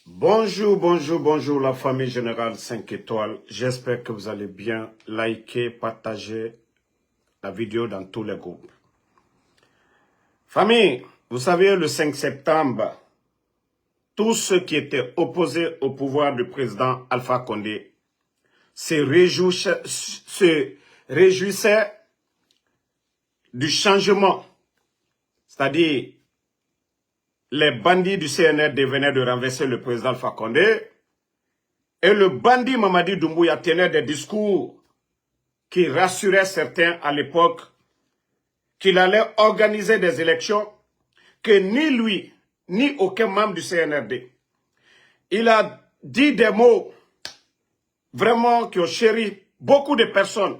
Bonjour, bonjour, bonjour la famille Générale 5 étoiles. J'espère que vous allez bien. Likez, partagez la vidéo dans tous les groupes. Famille, vous savez, le 5 septembre, tous ceux qui étaient opposés au pouvoir du président Alpha Condé se réjouissaient du changement. C'est-à-dire, les bandits du CNR venaient de renverser le président Alpha Condé. Et le bandit Mamadi Doumbouya tenait des discours qui rassuraient certains à l'époque qu'il allait organiser des élections que ni lui, ni aucun membre du CNRD. Il a dit des mots vraiment qui ont chéri beaucoup de personnes.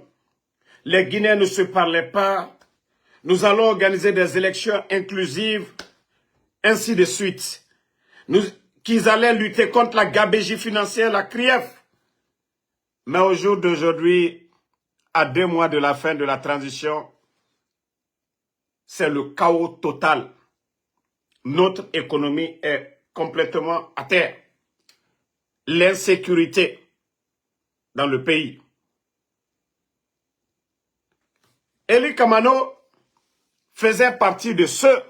Les Guinéens ne se parlaient pas. Nous allons organiser des élections inclusives, ainsi de suite. Qu'ils allaient lutter contre la gabegie financière, la CRIEF. Mais au jour d'aujourd'hui, à 2 mois de la fin de la transition, c'est le chaos total. Notre économie est complètement à terre. L'insécurité dans le pays. Eli Kamano faisait partie de ceux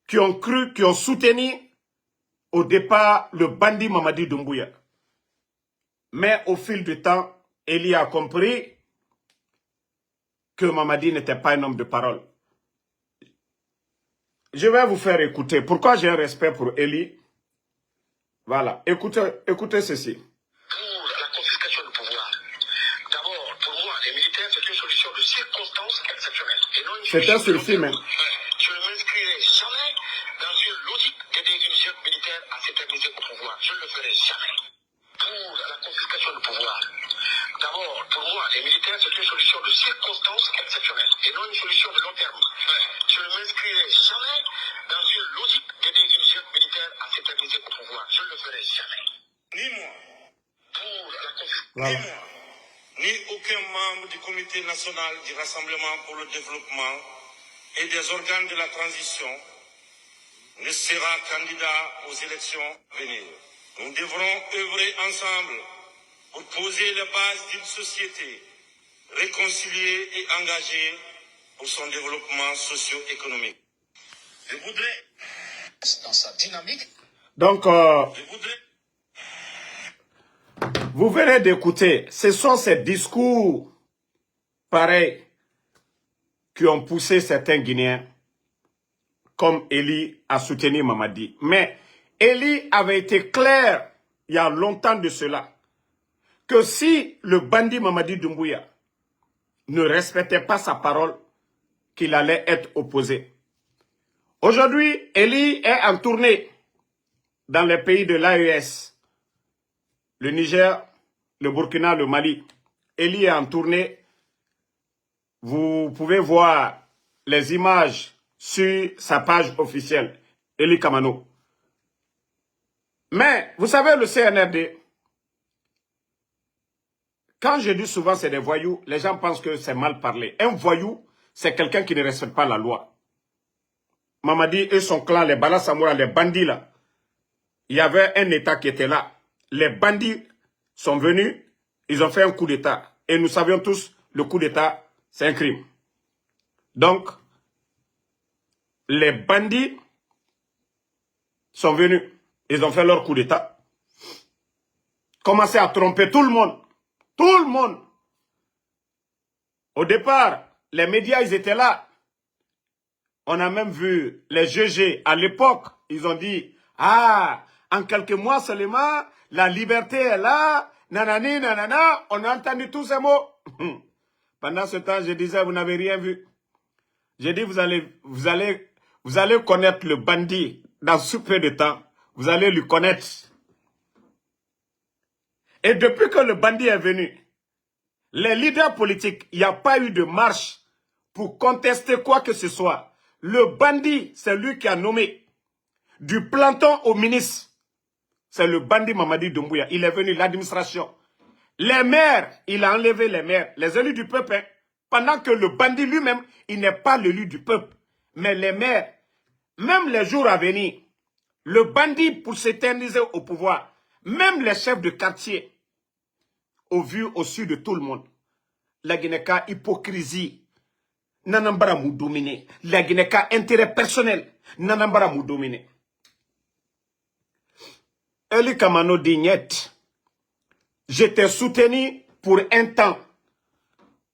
qui ont cru, qui ont soutenu au départ le bandit Mamadi Doumbouya. Mais au fil du temps, Eli a compris que Mamadi n'était pas un homme de parole. Je vais vous faire écouter. Pourquoi j'ai un respect pour Eli? Voilà, écoutez ceci. Pour la confiscation du pouvoir, d'abord, pour moi, les militaires, c'est une solution de circonstance exceptionnelle. Et non une C'était solution sur le film. Je ne m'inscrirai jamais dans une logique d'aider une chef militaire à s'éterniser au pouvoir. Je ne le ferai jamais. Pour la confiscation du pouvoir, d'abord, pour moi, les militaires, c'est une solution de circonstance exceptionnelle. Et non une solution de long terme. Je ne m'inscrirai jamais dans une logique d'aider une chef militaire à s'éterniser au pouvoir. Je ne le ferai jamais. Ni moi, pour la confiscation, ni moi, ni aucun membre du comité national du Rassemblement pour le développement et des organes de la transition ne sera candidat aux élections à venir. Nous devrons œuvrer ensemble pour poser les bases d'une société réconciliée et engagée pour son développement socio-économique. Je voudrais, dans sa dynamique, donc, vous venez d'écouter, ce sont ces discours pareils qui ont poussé certains Guinéens, comme Eli, à soutenir Mamadi. Mais Eli avait été clair, il y a longtemps de cela, que si le bandit Mamadi Doumbouya ne respectait pas sa parole, qu'il allait être opposé. Aujourd'hui, Eli est en tournée dans les pays de l'AES, le Niger, le Burkina, le Mali. Eli est en tournée. Vous pouvez voir les images sur sa page officielle, Eli Kamano. Mais, vous savez, le CNRD, quand je dis souvent c'est des voyous, les gens pensent que c'est mal parlé. Un voyou, c'est quelqu'un qui ne respecte pas la loi. Mamadi et son clan, les Bala Samoura, les bandits là, il y avait un État qui était là. Les bandits sont venus, ils ont fait un coup d'État. Et nous savions tous, le coup d'État, c'est un crime. Donc, les bandits sont venus, ils ont fait leur coup d'État. Commencé à tromper tout le monde. Tout le monde. Au départ, les médias, ils étaient là. On a même vu les GG à l'époque, ils ont dit, ah, en quelques mois seulement, la liberté est là, nanani, nanana, on a entendu tous ces mots. Pendant ce temps, je disais, vous n'avez rien vu. J'ai dit, vous allez connaître le bandit dans ce peu de temps. Vous allez le connaître. Et depuis que le bandit est venu, les leaders politiques, il n'y a pas eu de marche pour contester quoi que ce soit. Le bandit, c'est lui qui a nommé du planton au ministre. C'est le bandit Mamadi Doumbouya. Il est venu, l'administration. Les maires, il a enlevé les maires, les élus du peuple. Hein, pendant que le bandit lui-même, il n'est pas l'élu du peuple. Mais les maires, même les jours à venir, Le bandit pour s'éterniser au pouvoir. Même les chefs de quartier, au vu au su de tout le monde. La Guinée-Ka hypocrisie. Nanambara mou dominer. La Guinée-Ka intérêt personnel. Nanambara mou dominer. Eli Kamano Dignette. J'étais soutenu pour un temps.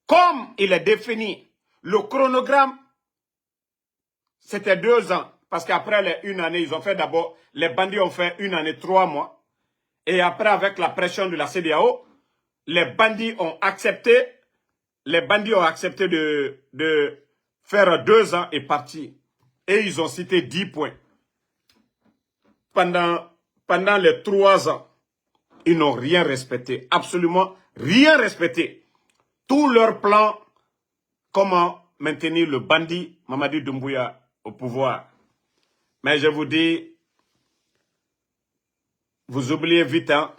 Comme il est défini, le chronogramme, c'était 2 ans. Parce qu'après les 1 année, ils ont fait d'abord, les bandits ont fait 1 année, 3 mois. Et après, avec la pression de la CEDEAO, les bandits ont accepté de faire 2 ans et partir. Et ils ont cité 10 points. Pendant les 3 ans, ils n'ont rien respecté. Absolument rien respecté. Tout leur plan, comment maintenir le bandit Mamadi Doumbouya au pouvoir. Mais je vous dis, vous oubliez vite, hein.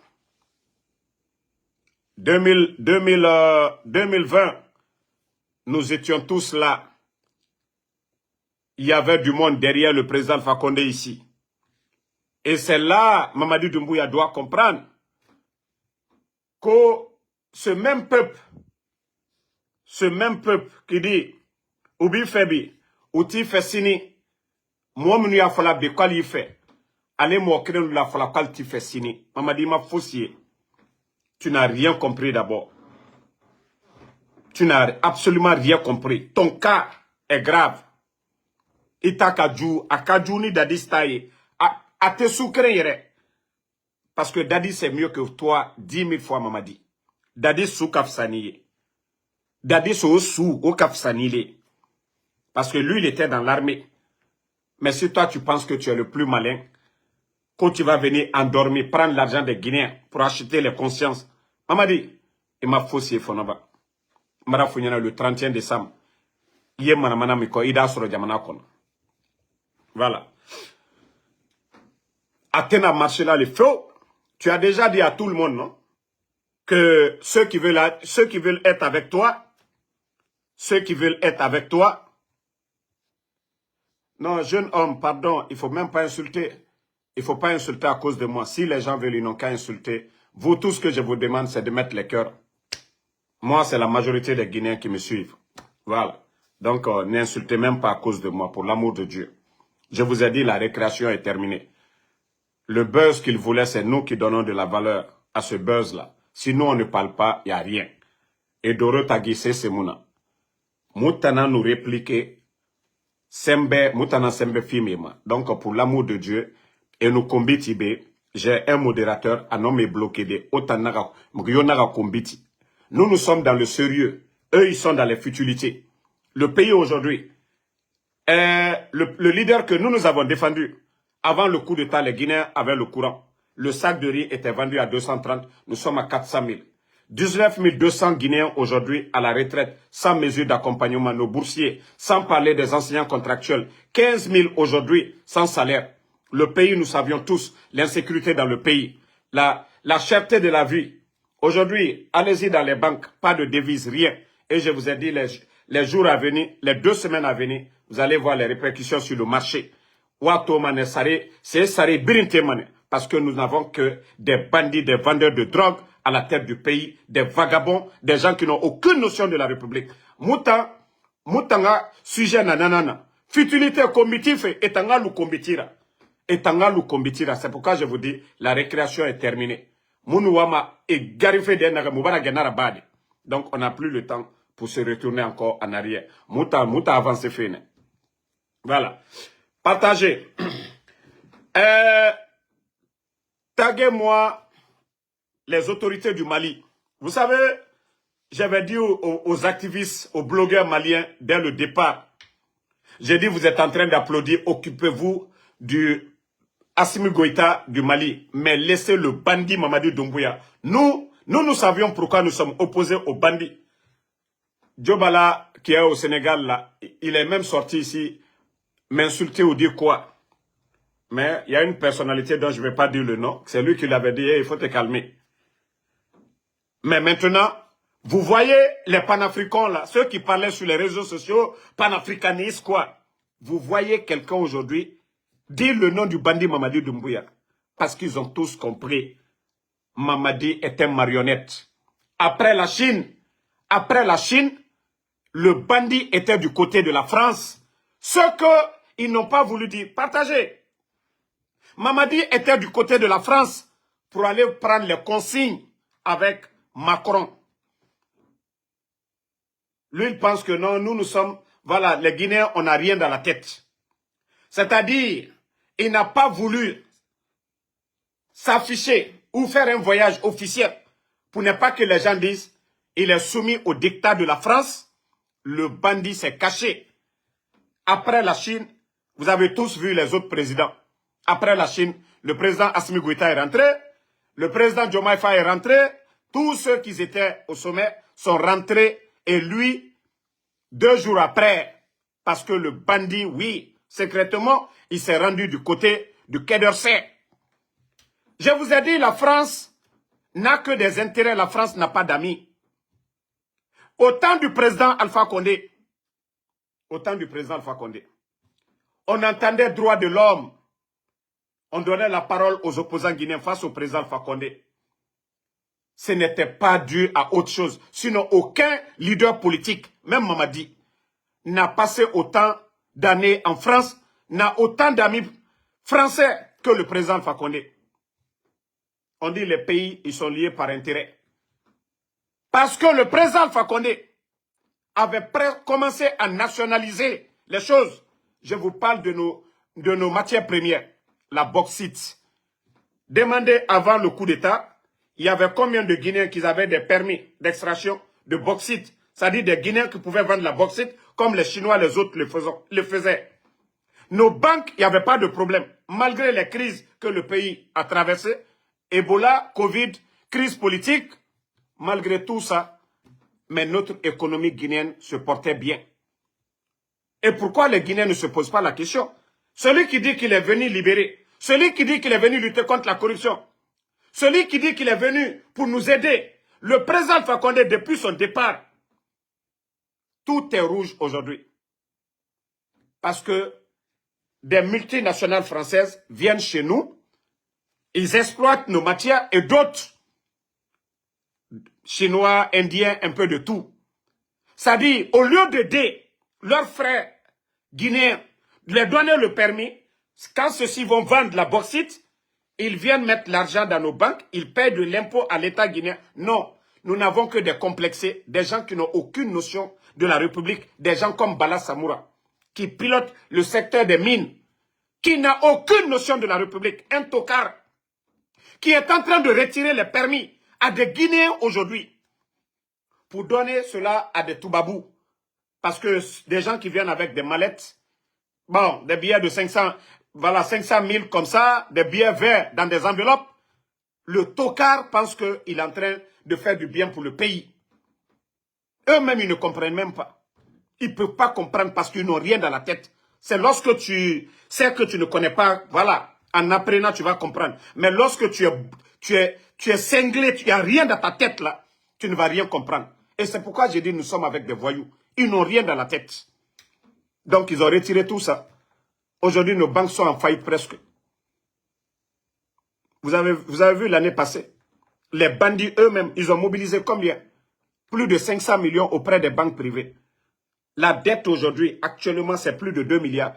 2020, nous étions tous là. Il y avait du monde derrière le président Alpha Condé ici. Et c'est là, Mamadi Doumbouya doit comprendre que ce même peuple qui dit, Oubi Febi, Outi Fessini, moi, je fala be quoi il fait. Allez, moi, je la fala quoi tu fais signer. Mamadi m'a faussé. Tu n'as rien compris d'abord. Tu n'as absolument rien compris. Ton cas est grave. Ita kaju, akaju ni Dadi staye. A te soukre. Parce que Dadi c'est mieux que toi 10 000 fois, Mamadi. Dadi sou kafsaniye. Dadi sou au kafsaniye. Parce que lui, il était dans l'armée. Mais si toi, tu penses que tu es le plus malin, quand tu vas venir endormir, prendre l'argent des Guinéens pour acheter les consciences. Mamadi, il m'a faussé, Fonaba. Mara Founyana le 31 décembre. Yé manamana miko, ida soro jamana kono. Voilà. Athéna marché là, le feu. Tu as déjà dit à tout le monde, non? Que ceux qui veulent être avec toi, non, jeune homme, pardon, il ne faut même pas insulter. Il ne faut pas insulter à cause de moi. Si les gens veulent, ils n'ont qu'à insulter. Vous, tout ce que je vous demande, c'est de mettre les cœurs. Moi, c'est la majorité des Guinéens qui me suivent. Voilà. Donc, n'insultez même pas à cause de moi, pour l'amour de Dieu. Je vous ai dit, la récréation est terminée. Le buzz qu'il voulait, c'est nous qui donnons de la valeur à ce buzz-là. Si nous, on ne parle pas, il n'y a rien. Et Doro Tagisse, c'est Mouna. Moutana nous répliquer. Sembe, Moutana Sembe Fimema. Donc, pour l'amour de Dieu, et nous combitibé, j'ai un modérateur à nommer bloqué de Otanaga, Mugyonaga Kombiti. Nous sommes dans le sérieux. Eux, ils sont dans les futilités. Le pays aujourd'hui, le leader que nous avons défendu, avant le coup d'État, les Guinéens avaient le courant. Le sac de riz était vendu à 230, nous sommes à 400 000. 19 200 Guinéens aujourd'hui à la retraite, sans mesure d'accompagnement, nos boursiers, sans parler des enseignants contractuels. 15 000 aujourd'hui, sans salaire. Le pays, nous savions tous, l'insécurité dans le pays, la cherté de la vie. Aujourd'hui, allez-y dans les banques, pas de devises, rien. Et je vous ai dit, les jours à venir, les 2 semaines à venir, vous allez voir les répercussions sur le marché. Parce que nous n'avons que des bandits, des vendeurs de drogue à la tête du pays, des vagabonds, des gens qui n'ont aucune notion de la République. Moutanga, sujet nanana. Futilité combatif et tanga lu combatira. Et tanga lu combatira. C'est pourquoi je vous dis, la récréation est terminée. Mounouama est garifé d'Ennaga Moubara Genara Badi. Donc on n'a plus le temps pour se retourner encore en arrière. Mouta avance fait. Voilà. Partagez. Taguez-moi les autorités du Mali. Vous savez, j'avais dit aux activistes, aux blogueurs maliens, dès le départ, j'ai dit, vous êtes en train d'applaudir, occupez-vous du Assimi Goïta du Mali, mais laissez le bandit Mamadi Doumbouya. Nous savions pourquoi nous sommes opposés aux bandits. Djobala, qui est au Sénégal, là, il est même sorti ici, m'insulter ou dire quoi. Mais il y a une personnalité dont je ne vais pas dire le nom. C'est lui qui l'avait dit, il faut te calmer. Mais maintenant, vous voyez les panafricains là, ceux qui parlaient sur les réseaux sociaux, panafricanistes quoi. Vous voyez quelqu'un aujourd'hui dire le nom du bandit Mamadi Doumbouya. Parce qu'ils ont tous compris. Mamadi est un marionnette. Après la Chine, le bandit était du côté de la France. Ce qu'ils n'ont pas voulu dire, partagez. Mamadi était du côté de la France pour aller prendre les consignes avec Macron. Lui, il pense que non, nous sommes, voilà, les Guinéens, on n'a rien dans la tête. C'est-à-dire, il n'a pas voulu s'afficher ou faire un voyage officiel pour ne pas que les gens disent il est soumis au dictat de la France. Le bandit s'est caché. Après la Chine, vous avez tous vu les autres présidents. Après la Chine, le président Assimi Goïta est rentré, le président Diomaye Faye est rentré, tous ceux qui étaient au sommet sont rentrés et lui, 2 jours après, parce que le bandit, oui, secrètement, il s'est rendu du côté du Quai d'Orsay. Je vous ai dit, la France n'a que des intérêts, la France n'a pas d'amis. Au temps du président Alpha Condé, on entendait droit de l'homme. On donnait la parole aux opposants guinéens face au président Alpha Condé. Ce n'était pas dû à autre chose. Sinon, aucun leader politique, même Mamadi, n'a passé autant d'années en France, n'a autant d'amis français que le président Alpha Condé. On dit les pays, ils sont liés par intérêt. Parce que le président Alpha Condé avait commencé à nationaliser les choses. Je vous parle de nos matières premières. La bauxite. Demandez avant le coup d'État, il y avait combien de Guinéens qui avaient des permis d'extraction de bauxite. C'est-à-dire des Guinéens qui pouvaient vendre la bauxite comme les Chinois, les autres le faisaient. Nos banques, il n'y avait pas de problème. Malgré les crises que le pays a traversées, Ebola, Covid, crise politique, malgré tout ça, mais notre économie guinéenne se portait bien. Et pourquoi les Guinéens ne se posent pas la question? Celui qui dit qu'il est venu libérer, celui qui dit qu'il est venu lutter contre la corruption, celui qui dit qu'il est venu pour nous aider, le président Alpha Condé, depuis son départ, tout est rouge aujourd'hui. Parce que des multinationales françaises viennent chez nous, ils exploitent nos matières et d'autres, Chinois, Indiens, un peu de tout. C'est-à-dire, au lieu d'aider leurs frères guinéens, de leur donner le permis, quand ceux-ci vont vendre la bauxite, ils viennent mettre l'argent dans nos banques, ils paient de l'impôt à l'État guinéen. Non, nous n'avons que des complexés, des gens qui n'ont aucune notion de la République, des gens comme Bala Samoura, qui pilote le secteur des mines, qui n'a aucune notion de la République, un tocard, qui est en train de retirer les permis à des Guinéens aujourd'hui, pour donner cela à des Toubabous. Parce que des gens qui viennent avec des mallettes, bon, des billets de 500, voilà, 500 000 comme ça, des billets verts dans des enveloppes, le tocard pense qu'il est en train de faire du bien pour le pays. Eux-mêmes, ils ne comprennent même pas. Ils ne peuvent pas comprendre parce qu'ils n'ont rien dans la tête. C'est lorsque tu sais que tu ne connais pas, voilà, en apprenant, tu vas comprendre. Mais lorsque tu es cinglé, tu n'as rien dans ta tête là, tu ne vas rien comprendre. Et c'est pourquoi j'ai dit nous sommes avec des voyous. Ils n'ont rien dans la tête. Donc ils ont retiré tout ça. Aujourd'hui, nos banques sont en faillite presque. Vous avez vu l'année passée, les bandits eux-mêmes, ils ont mobilisé combien? Plus de 500 millions auprès des banques privées. La dette aujourd'hui, actuellement, c'est plus de 2 milliards.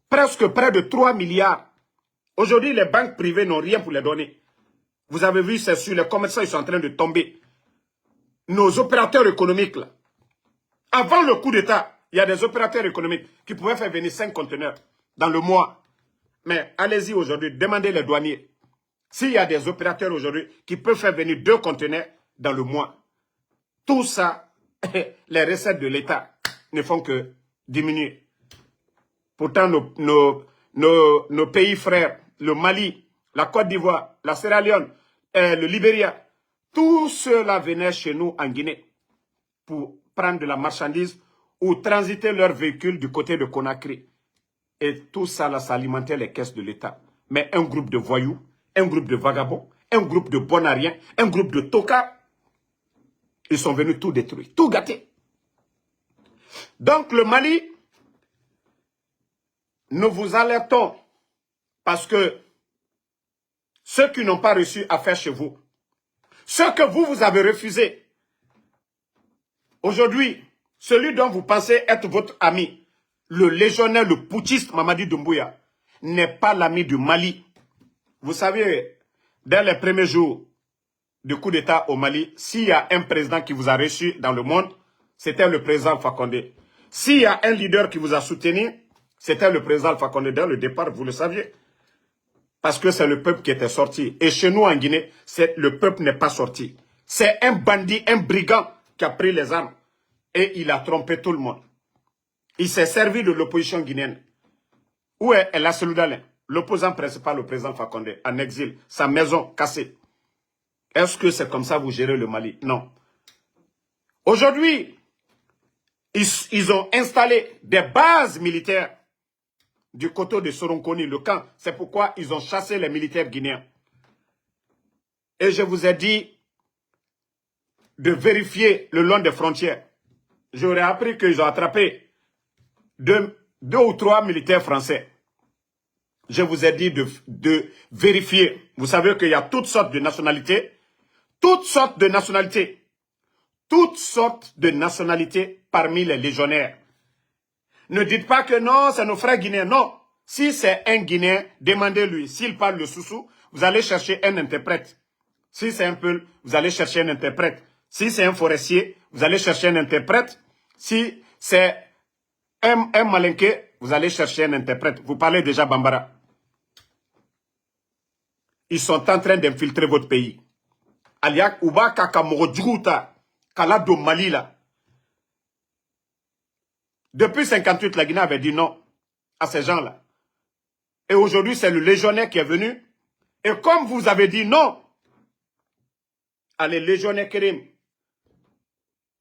Presque près de 3 milliards. Aujourd'hui, les banques privées n'ont rien pour les donner. Vous avez vu, c'est sur les commerçants, ils sont en train de tomber. Nos opérateurs économiques, là. Avant le coup d'État, il y a des opérateurs économiques qui pouvaient faire venir 5 conteneurs dans le mois. Mais allez-y aujourd'hui, demandez les douaniers. S'il y a des opérateurs aujourd'hui qui peuvent faire venir 2 conteneurs dans le mois, tout ça, les recettes de l'État ne font que diminuer. Pourtant, nos pays frères, le Mali, la Côte d'Ivoire, la Sierra Leone, le Libéria, tout cela venait chez nous en Guinée pour prendre de la marchandise ou transiter leurs véhicules du côté de Conakry. Et tout ça, là, ça alimentait les caisses de l'État. Mais un groupe de voyous, un groupe de vagabonds, un groupe de bonariens, un groupe de tocards, ils sont venus tout détruire, tout gâter. Donc le Mali, nous vous alertons Parce que ceux qui n'ont pas reçu affaire chez vous, ceux que vous avez refusé, aujourd'hui, celui dont vous pensez être votre ami, le légionnaire, le putschiste Mamadi Doumbouya, n'est pas l'ami du Mali. Vous savez, dès les premiers jours du coup d'État au Mali, s'il y a un président qui vous a reçu dans le monde, c'était le président Alpha Condé. S'il y a un leader qui vous a soutenu, c'était le président Alpha Condé. Dès le départ, vous le saviez. Parce que c'est le peuple qui était sorti. Et chez nous en Guinée, le peuple n'est pas sorti. C'est un bandit, un brigand qui a pris les armes. Et il a trompé tout le monde. Il s'est servi de l'opposition guinéenne. Où est El Asseloudalin, l'opposant principal au président Alpha Condé, en exil, sa maison cassée? Est-ce que c'est comme ça que vous gérez le Mali? Non. Aujourd'hui, ils ont installé des bases militaires du côté de Soronkoni, le camp. C'est pourquoi ils ont chassé les militaires guinéens. Et je vous ai dit de vérifier le long des frontières. J'aurais appris qu'ils ont attrapé deux ou trois militaires français. Je vous ai dit de vérifier. Vous savez qu'il y a toutes sortes de nationalités. Toutes sortes de nationalités. Toutes sortes de nationalités parmi les légionnaires. Ne dites pas que non, c'est nos frères guinéens. Non. Si c'est un Guinéen, demandez-lui. S'il parle le soussou, vous allez chercher un interprète. Si c'est un Peul, vous allez chercher un interprète. Si c'est un forestier, vous allez chercher un interprète. Si c'est un malinqué, vous allez chercher un interprète. Vous parlez déjà Bambara. Ils sont en train d'infiltrer votre pays. Aliak Uba Kakamoro Djouta, Kalado Mali là. Depuis 58, la Guinée avait dit non à ces gens-là. Et aujourd'hui, c'est le légionnaire qui est venu. Et comme vous avez dit non à les légionnaires Kérim,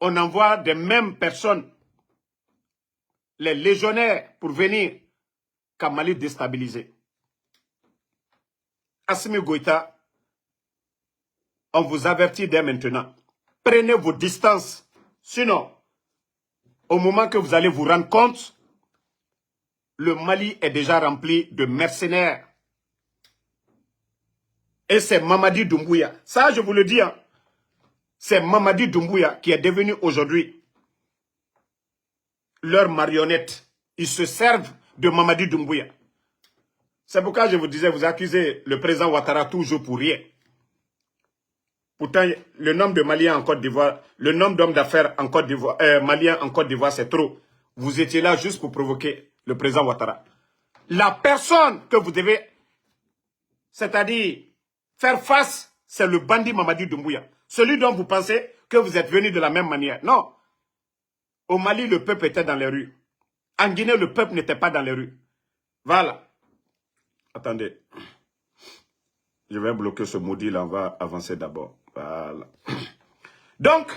on envoie des mêmes personnes, les légionnaires, pour venir qu'à Mali déstabiliser. Assimi Goïta, on vous avertit dès maintenant. Prenez vos distances. Sinon, au moment que vous allez vous rendre compte, le Mali est déjà rempli de mercenaires. Et c'est Mamadi Doumbouya. Ça, je vous le dis. Hein. C'est Mamadi Doumbouya qui est devenu aujourd'hui leur marionnette. Ils se servent de Mamadi Doumbouya. C'est pourquoi je vous disais, vous accusez le président Ouattara toujours pour rien. Pourtant, le nombre de Maliens en Côte d'Ivoire, le nombre d'hommes d'affaires en Côte d'Ivoire, Maliens en Côte d'Ivoire, c'est trop. Vous étiez là juste pour provoquer le président Ouattara. La personne que vous devez, c'est-à-dire faire face, c'est le bandit Mamadi Doumbouya. Celui dont vous pensez que vous êtes venu de la même manière. Non. Au Mali, le peuple était dans les rues. En Guinée, le peuple n'était pas dans les rues. Voilà. Attendez. Je vais bloquer ce maudit-là. On va avancer d'abord. Voilà. Donc,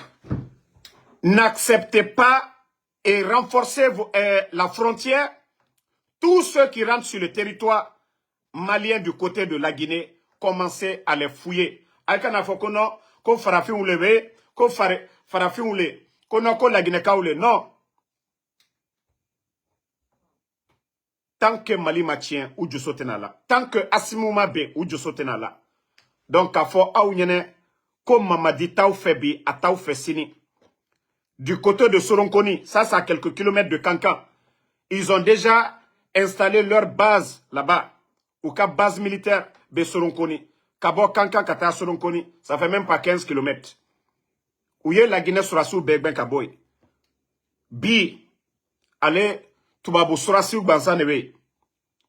n'acceptez pas et renforcez la frontière. Tous ceux qui rentrent sur le territoire malien du côté de la Guinée, commencez à les fouiller. Ko farafi ou le ko farafi ou le ko non ko la Guinée ka ou le non. Tant que Mali matien ou du sotenala, tant que Asimouma be ou du sotenala. Donc à fo a ou nyene ko Mamadi taou febi a taou fesini. Du côté de Soronkoni, ça c'est à quelques kilomètres de Kankan. Ils ont déjà installé leur base là-bas. Ou ka base militaire de Soronkoni. Kabo Kankan kata Soronkoni, ça fait même pas 15 kilomètres. Où y est la Guinée Sorassou Begben Kaboy. Bi, allez, Toubabou Sorassou Bansanebe,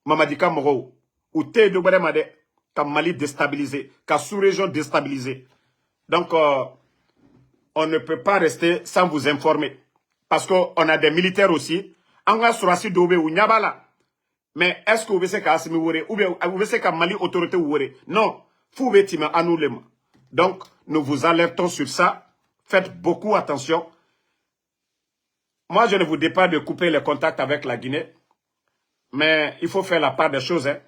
Mamadika Moro, ou Té de Bademade, ka Mali déstabilisé, ka sous-région déstabilisée. Donc, on ne peut pas rester sans vous informer. Parce qu'on a des militaires aussi. Anga Sorassou Dobe ou Nyabala. Mais est-ce que vous savez qu'à Assimi Oure, ou bien vous savez qu'à Mali autorité Oure? Non. Foubetima annulema. Donc, nous vous alertons sur ça. Faites beaucoup attention. Moi, je ne vous dis pas de couper les contacts avec la Guinée. Mais il faut faire la part des choses. Hein.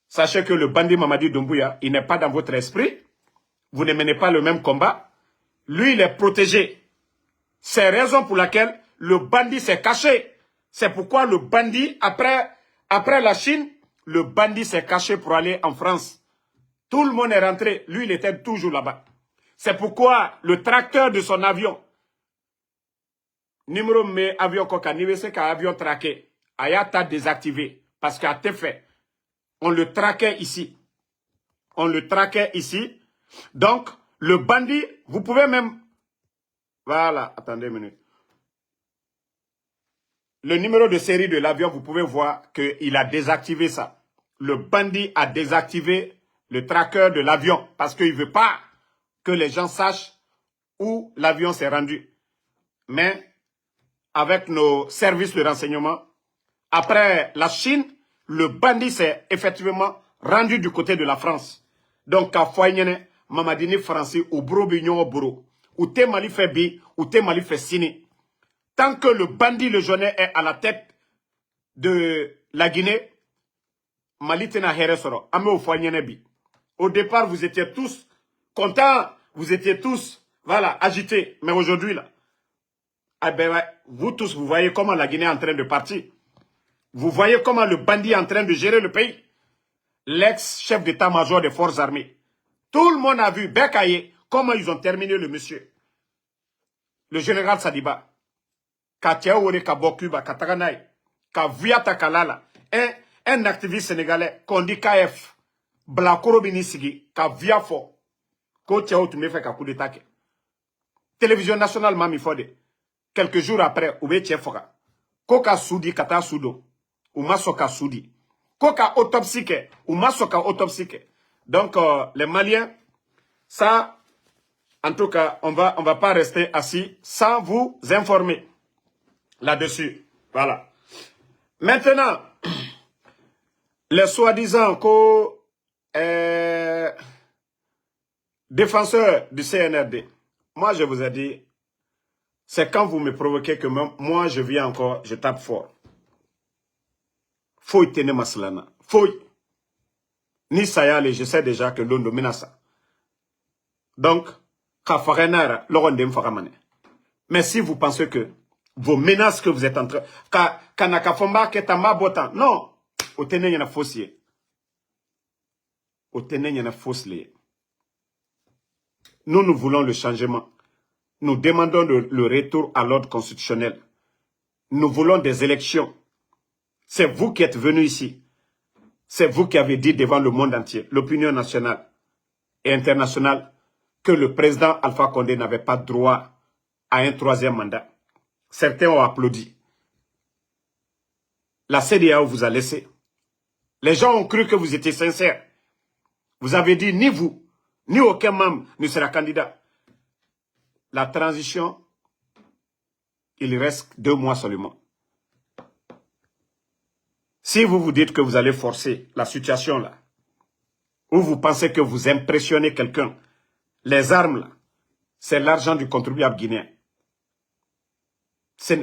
Sachez que le bandit Mamadi Doumbouya, il n'est pas dans votre esprit. Vous ne menez pas le même combat. Lui, il est protégé. C'est la raison pour laquelle le bandit s'est caché. C'est pourquoi le bandit, après la Chine, Le bandit s'est caché pour aller en France. Tout le monde est rentré. Lui, il était toujours là-bas. C'est pourquoi le tracteur de son avion, numéro mais avion koka, c'est qu'un avion traqué, Ayata désactivé. Parce qu'à fait, on le traquait ici. On le traquait ici. Donc, le bandit, vous pouvez même... Voilà, attendez une minute. Le numéro de série de l'avion, vous pouvez voir qu'il a désactivé ça. Le bandit a désactivé le tracker de l'avion parce qu'il ne veut pas que les gens sachent où l'avion s'est rendu. Mais avec nos services de renseignement, après la Chine, le bandit s'est effectivement rendu du côté de la France. Donc, à Foyenne, Mamadini français, ou Bro Bignon au Bro, ou Té Mali fait bi, ou Té Mali fait sini. Tant que le bandit le Jeunet est à la tête de la Guinée, Mali tena here soro, ame au Foyenne bi. Au départ, vous étiez tous contents, vous étiez tous, voilà, agités. Mais aujourd'hui, là, ah ben ouais, vous tous, vous voyez comment la Guinée est en train de partir. Vous voyez comment le bandit est en train de gérer le pays. L'ex-chef d'état-major des forces armées. Tout le monde a vu, Bekaye, comment ils ont terminé le monsieur. Le général Sadiba. Katiaoure Kabokuba, Katakanaï, Kaviata Kalala. Un activiste sénégalais qu'on dit KF. Blakoro Binisigi, Kaviafo. Kotiao Tumefe Kakou de Take. Télévision nationale Mami Fode. Quelques jours après, Oube Tchefoka. Koka Soudi Kata Soudo. Ou Masoka Soudi. Koka autopsique. Ou Masoka autopsique. Donc, les Maliens, ça, en tout cas, on va pas rester assis sans vous informer là-dessus. Voilà. Maintenant, les soi-disant défenseurs du CNRD, moi je vous ai dit, c'est quand vous me provoquez que moi je viens encore, je tape fort. Faut y tenir maslana. Faut. Ni sayale, je sais déjà que l'on domine ça. Donc, mais si vous pensez que vos menaces que vous êtes en train... Non. Nous voulons le changement. Nous demandons le retour à l'ordre constitutionnel. Nous voulons des élections. C'est vous qui êtes venus ici. C'est vous qui avez dit devant le monde entier, l'opinion nationale et internationale, que le président Alpha Condé n'avait pas droit à un troisième mandat. Certains ont applaudi. La CEDEAO vous a laissé. Les gens ont cru que vous étiez sincères. Vous avez dit ni vous, ni aucun membre ne sera candidat. La transition, il reste 2 mois seulement. Si vous vous dites que vous allez forcer la situation là, ou vous pensez que vous impressionnez quelqu'un, les armes là, c'est l'argent du contribuable guinéen.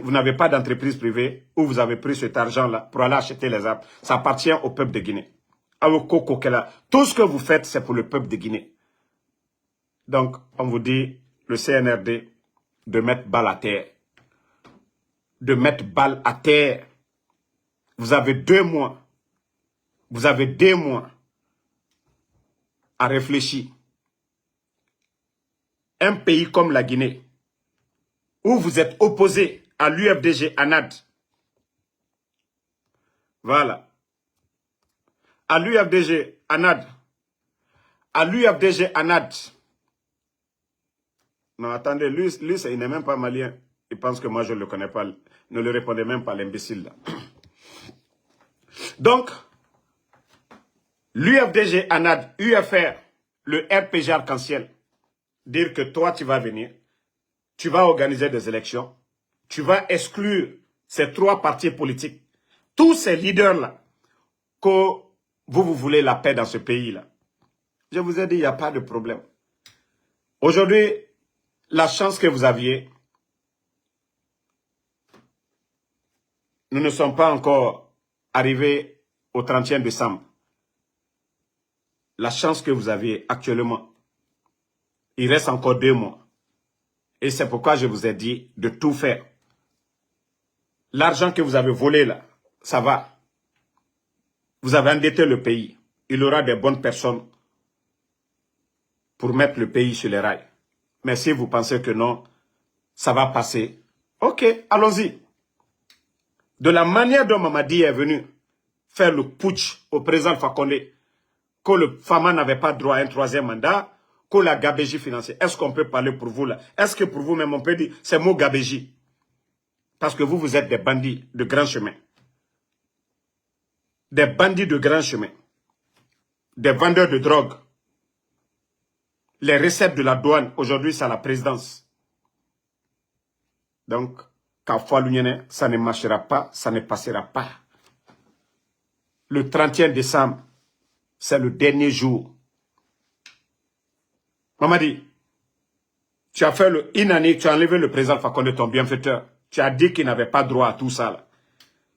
Vous n'avez pas d'entreprise privée où vous avez pris cet argent-là pour aller acheter les armes. Ça appartient au peuple de Guinée. Tout ce que vous faites, c'est pour le peuple de Guinée. Donc, on vous dit, le CNRD, de mettre balle à terre. De mettre balle à terre. Vous avez 2 mois. Vous avez 2 mois à réfléchir. Un pays comme la Guinée, où vous êtes opposé à l'UFDG ANAD. Voilà. À l'UFDG ANAD. À l'UFDG ANAD. Non, attendez, lui il n'est même pas malien. Il pense que moi, je ne le connais pas. Ne le répondez même pas, l'imbécile là. Donc, l'UFDG ANAD, UFR, le RPG Arc-en-Ciel, dire que toi, tu vas venir, tu vas organiser des élections, tu vas exclure ces 3 partis politiques, tous ces leaders-là, que vous voulez la paix dans ce pays-là. Je vous ai dit, il n'y a pas de problème. Aujourd'hui, la chance que vous aviez, nous ne sommes pas encore arrivés au 31 décembre. La chance que vous aviez actuellement, il reste encore 2 mois. Et c'est pourquoi je vous ai dit de tout faire. L'argent que vous avez volé là, ça va. Vous avez endetté le pays. Il y aura des bonnes personnes pour mettre le pays sur les rails. Mais si vous pensez que non, ça va passer. Ok, allons-y. De la manière dont Mamadi est venu faire le putsch au président Alpha Condé, que le Fama n'avait pas droit à un troisième mandat, que la gabégie financière. Est-ce qu'on peut parler pour vous là? Est-ce que pour vous-même on peut dire c'est mot gabégie? Parce que vous êtes des bandits de grand chemin. Des bandits de grand chemin. Des vendeurs de drogue. Les recettes de la douane, aujourd'hui, c'est à la présidence. Donc, ça ne marchera pas, ça ne passera pas. Le 31 décembre, c'est le dernier jour. Mamadi, tu as fait une année, tu as enlevé le président Alpha Condé, ton bienfaiteur. Tu as dit qu'il n'avait pas droit à tout ça. Là.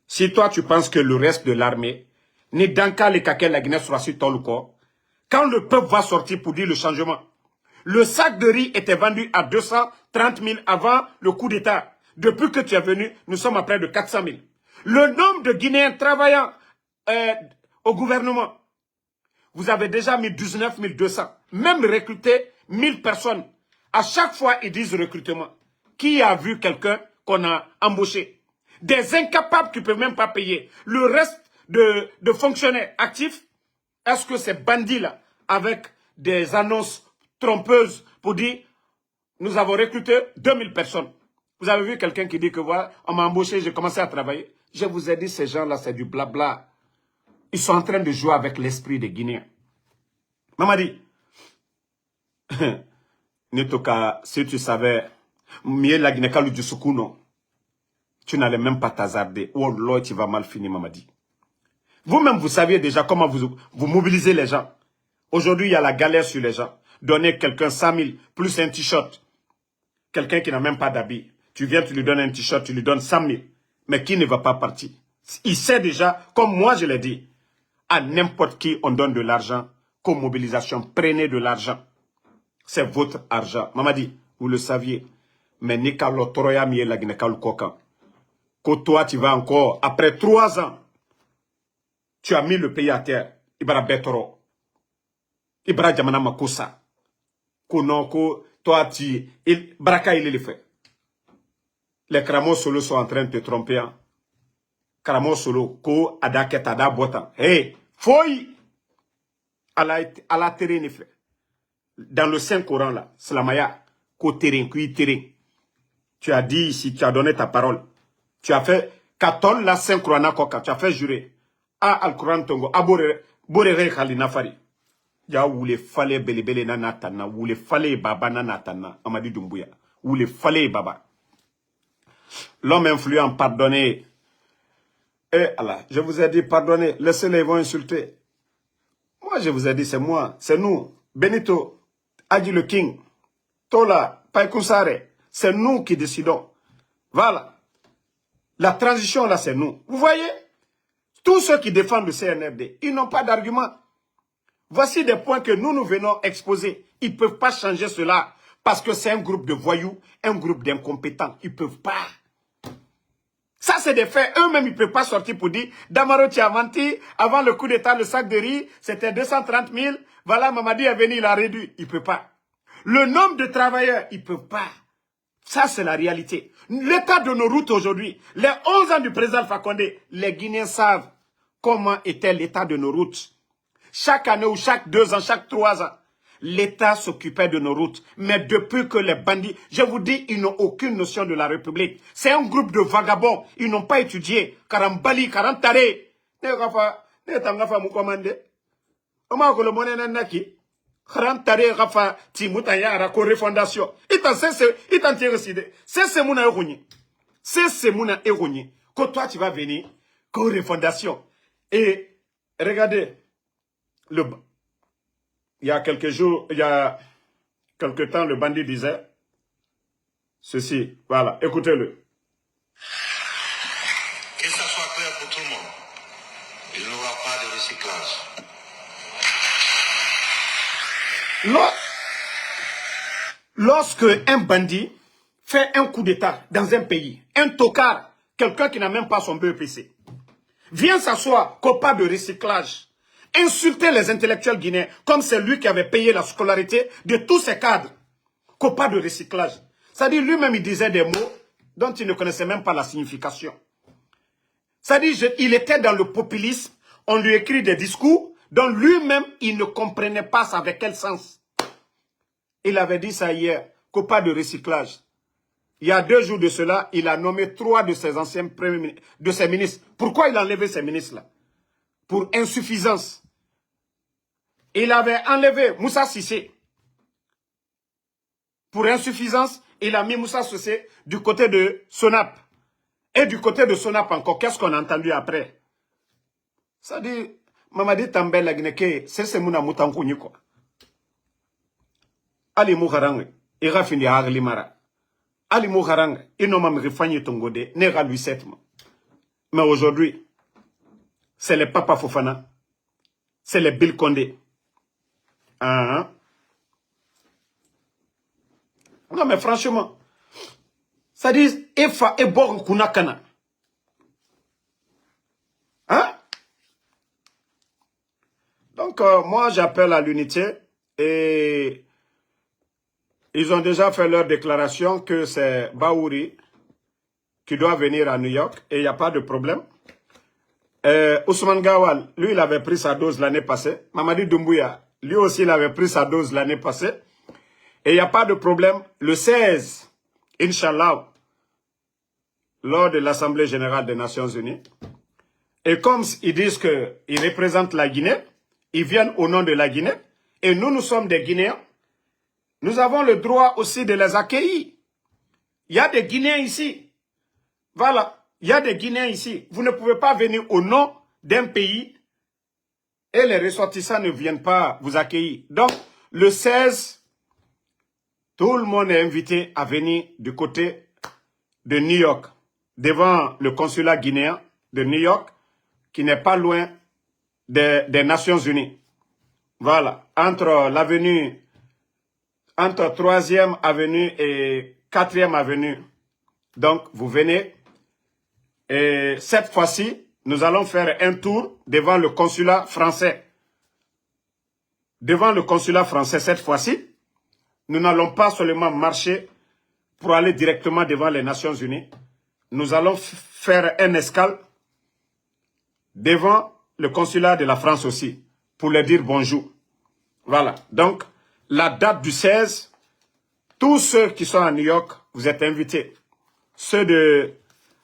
Si toi, tu penses que le reste de l'armée, ni Danka, les Kakel, la Guinée sera sur ton corps, quand le peuple va sortir pour dire le changement, le sac de riz était vendu à 230 000 avant le coup d'État. Depuis que tu es venu, nous sommes à près de 400 000. Le nombre de Guinéens travaillant au gouvernement, vous avez déjà mis 19 200. Même recruté 1000 personnes. À chaque fois, ils disent recrutement. Qui a vu quelqu'un qu'on a embauché? Des incapables qui ne peuvent même pas payer. Le reste de fonctionnaires actifs, est-ce que ces bandits-là, avec des annonces trompeuses pour dire nous avons recruté 2000 personnes. Vous avez vu quelqu'un qui dit que voilà, on m'a embauché, j'ai commencé à travailler. Je vous ai dit, ces gens-là, c'est du blabla. Ils sont en train de jouer avec l'esprit des Guinéens. Mamadi, Netoka, si tu savais, mieux la Guinée du Sukuno, tu n'allais même pas t'hasarder. Oh là, tu vas mal finir, Mamadi. Vous-même, vous saviez déjà comment vous mobilisez les gens. Aujourd'hui, il y a la galère sur les gens. Donner quelqu'un 100 000 plus un t-shirt. Quelqu'un qui n'a même pas d'habit. Tu viens, tu lui donnes un t-shirt, tu lui donnes 100 000. Mais qui ne va pas partir? Il sait déjà, comme moi je l'ai dit, à n'importe qui on donne de l'argent, comme mobilisation, prenez de l'argent. C'est votre argent. Mamadi, vous le saviez. Mais Nikalo Toroya Miye la Guinée-Kalou Kokan. Que toi, tu vas encore, après 3 ans, tu as mis le pays à terre. Ibara Betoro. Ibara Djamana Makosa. Konon, toi, Baraka, il le fait. Les Kramo Solo sont en train de te tromper. Hein. Kramo Solo, ko Adaket Ada Botan. Hey, foi! Allah terrain fait. Dans le Saint-Coran, là, Slamaya, ko terrain, kui terrain. Tu as dit ici, tu as donné ta parole. Tu as fait, Katol la Saint-Coran, tu as fait jurer. A Al-Quran Tongo, Borere Khalina Fari. Ya wule fale belebele na natana, wule fale baba na natana, Amadi Doumbouya. Wule fale baba. L'homme influent, pardonnez. Eh Allah, je vous ai dit pardonnez, laissez-les, ils vont insulter. Moi, je vous ai dit, c'est moi, c'est nous. Benito, Adi le King, Tola, Paikousare, c'est nous qui décidons. Voilà. La transition, là, c'est nous. Vous voyez? Tous ceux qui défendent le CNRD, ils n'ont pas d'argument. Voici des points que nous venons exposer. Ils ne peuvent pas changer cela parce que c'est un groupe de voyous, un groupe d'incompétents. Ils ne peuvent pas. Ça, c'est des faits. Eux-mêmes, ils ne peuvent pas sortir pour dire Damaro, tu as menti. Avant le coup d'État, le sac de riz, c'était 230 000. Voilà, Mamadi est venu, il a réduit. Il ne peut pas. Le nombre de travailleurs, ils ne peuvent pas. Ça, c'est la réalité. L'état de nos routes aujourd'hui, les 11 ans du président Alpha Condé, les Guinéens savent comment était l'état de nos routes. Chaque année ou chaque 2 ans, chaque 3 ans, l'État s'occupait de nos routes. Mais depuis que les bandits, je vous dis, ils n'ont aucune notion de la République. C'est un groupe de vagabonds. Ils n'ont pas étudié. Karambali, Karantare. Karantare, Rafa, Timutaya, Rako Refondation. C'est Mouna Eroni. C'est Mouna Eroni. Quand toi, tu vas venir, Ko Refondation. Et regardez. Il y a quelques jours, il y a quelque temps, le bandit disait ceci. Voilà, écoutez-le. Que ça soit clair pour tout le monde, il n'y aura pas de recyclage. Lorsque un bandit fait un coup d'État dans un pays, un tocard, quelqu'un qui n'a même pas son BEPC, vient s'asseoir, coupable de recyclage, insulter les intellectuels guinéens, comme c'est lui qui avait payé la scolarité de tous ses cadres, coupable de recyclage. C'est-à-dire, lui-même, il disait des mots dont il ne connaissait même pas la signification. C'est-à-dire, il était dans le populisme, on lui écrit des discours dont lui-même, il ne comprenait pas ça avec quel sens. Il avait dit ça hier, coupable de recyclage. Il y a 2 jours de cela, il a nommé 3 de ses anciens premiers ministres, de ses ministres. Pourquoi il a enlevé ces ministres-là? Pour insuffisance. Il avait enlevé Moussa Sissé. Pour insuffisance, il a mis Moussa Sissé du côté de Sonap. Et du côté de Sonap encore, qu'est-ce qu'on a entendu après? Ça dit, Mamadi Tambel la Guinée, c'est Mouna Moutankouni quoi. Ali Mouharang, il a fini à Aglimara. Ali Mouharang, il n'a pas refagné ton godé, n'est lui 7 mois. Mais aujourd'hui, c'est les Papa Fofana, c'est les Bill Condé. Hein? Non mais franchement, ça dit, Efa et Born Kunakana. Hein? Donc, moi, j'appelle à l'unité et ils ont déjà fait leur déclaration que c'est Baouri qui doit venir à New York et il n'y a pas de problème. Ousmane Gawal, lui, il avait pris sa dose l'année passée. Mamadi Doumbouya, lui aussi, il avait pris sa dose l'année passée. Et il n'y a pas de problème. Le 16, Inch'Allah, lors de l'Assemblée Générale des Nations Unies. Et comme ils disent qu'ils représentent la Guinée, ils viennent au nom de la Guinée. Et nous, nous sommes des Guinéens. Nous avons le droit aussi de les accueillir. Il y a des Guinéens ici. Voilà. Il y a des Guinéens ici. Vous ne pouvez pas venir au nom d'un pays et les ressortissants ne viennent pas vous accueillir. Donc, le 16, tout le monde est invité à venir du côté de New York, devant le consulat guinéen de New York, qui n'est pas loin des Nations Unies. Voilà. Entre l'avenue, entre 3e avenue et 4e avenue. Donc, vous venez. Et cette fois-ci, nous allons faire un tour devant le consulat français. Devant le consulat français cette fois-ci, nous n'allons pas seulement marcher pour aller directement devant les Nations Unies. Nous allons faire un escale devant le consulat de la France aussi, pour leur dire bonjour. Voilà. Donc, la date du 16, tous ceux qui sont à New York, vous êtes invités. Ceux de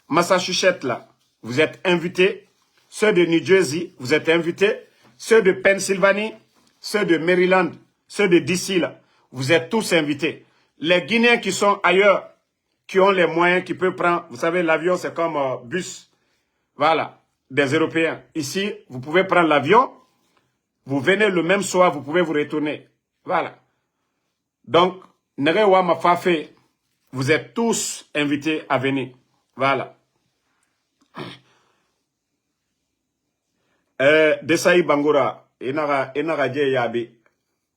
Massachusetts, là, vous êtes invités. Ceux de New Jersey, vous êtes invités. Ceux de Pennsylvanie, ceux de Maryland, ceux de DC, là, vous êtes tous invités. Les Guinéens qui sont ailleurs, qui ont les moyens, qui peuvent prendre, vous savez, l'avion, c'est comme bus. Voilà, des Européens. Ici, vous pouvez prendre l'avion, vous venez le même soir, vous pouvez vous retourner. Voilà. Donc, Nerewa Mafafe, vous êtes tous invités à venir. Voilà. Desaï Bangoura, Enara Je Yabi,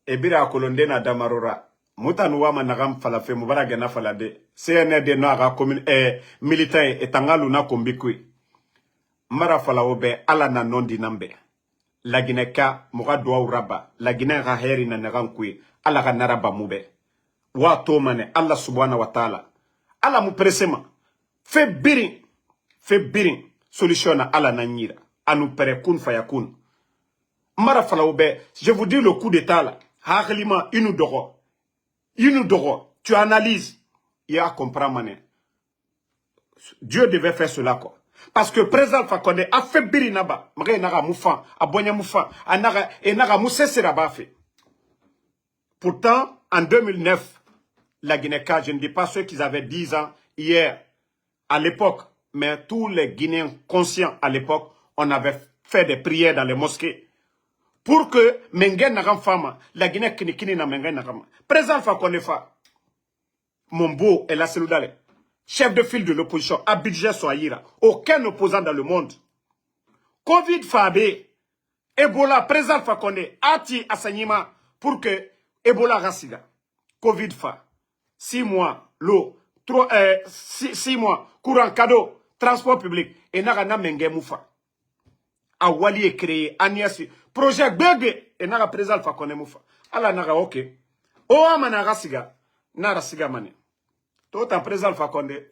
Ebira Kolonde na Damarora, Mutanuama Nagam Falafe, Mubaragana Falade, CNRD Nara militant et Tangaluna Kombikui, Mara Falaobe, Alana Nondi Nambe, La Guineka, Muradwa Uraba, La Guinea Raheri na Nagankui, Ala Naraba Mube, Watomane, Allah Subhanahu wa Ta'ala, Allah Mupresema, fait birin, solution à Ala Nanyira. À nous perekun fayakun. Mara falaoube, je vous dis le coup d'état là. Haglima, inudoro. Tu analyses. Il y a comprendre mané. Dieu devait faire cela quoi. Parce que président Fakonde a fait birinaba. Mre naga moufan, abonya moufan, naga moussesera bafe. Pourtant, en 2009, la Guinée-Ca, je ne dis pas ceux qui avaient 10 ans hier, à l'époque, mais tous les Guinéens conscients à l'époque, on avait fait des prières dans les mosquées pour que Mengen Nagam Fama, la Guinée Kini na Mengen Nagam. Président Fakonefa, Mombo et la Seloudale, chef de file de l'opposition, Abidjan Soaïra, aucun opposant dans le monde. Covid Fabé, Ebola, président Fakonde, Ati Asanyima, pour que Ebola Rassiga, Covid Fa, 6 mois, l'eau, 6 mois, courant cadeau, transport public, et Nagana Mengen Moufa. a wali e créé Agnès projet bébé et n'a président Alpha Condé moufa ala n'a ok o amana rasiga na rasiga mane tout en président Alpha Condé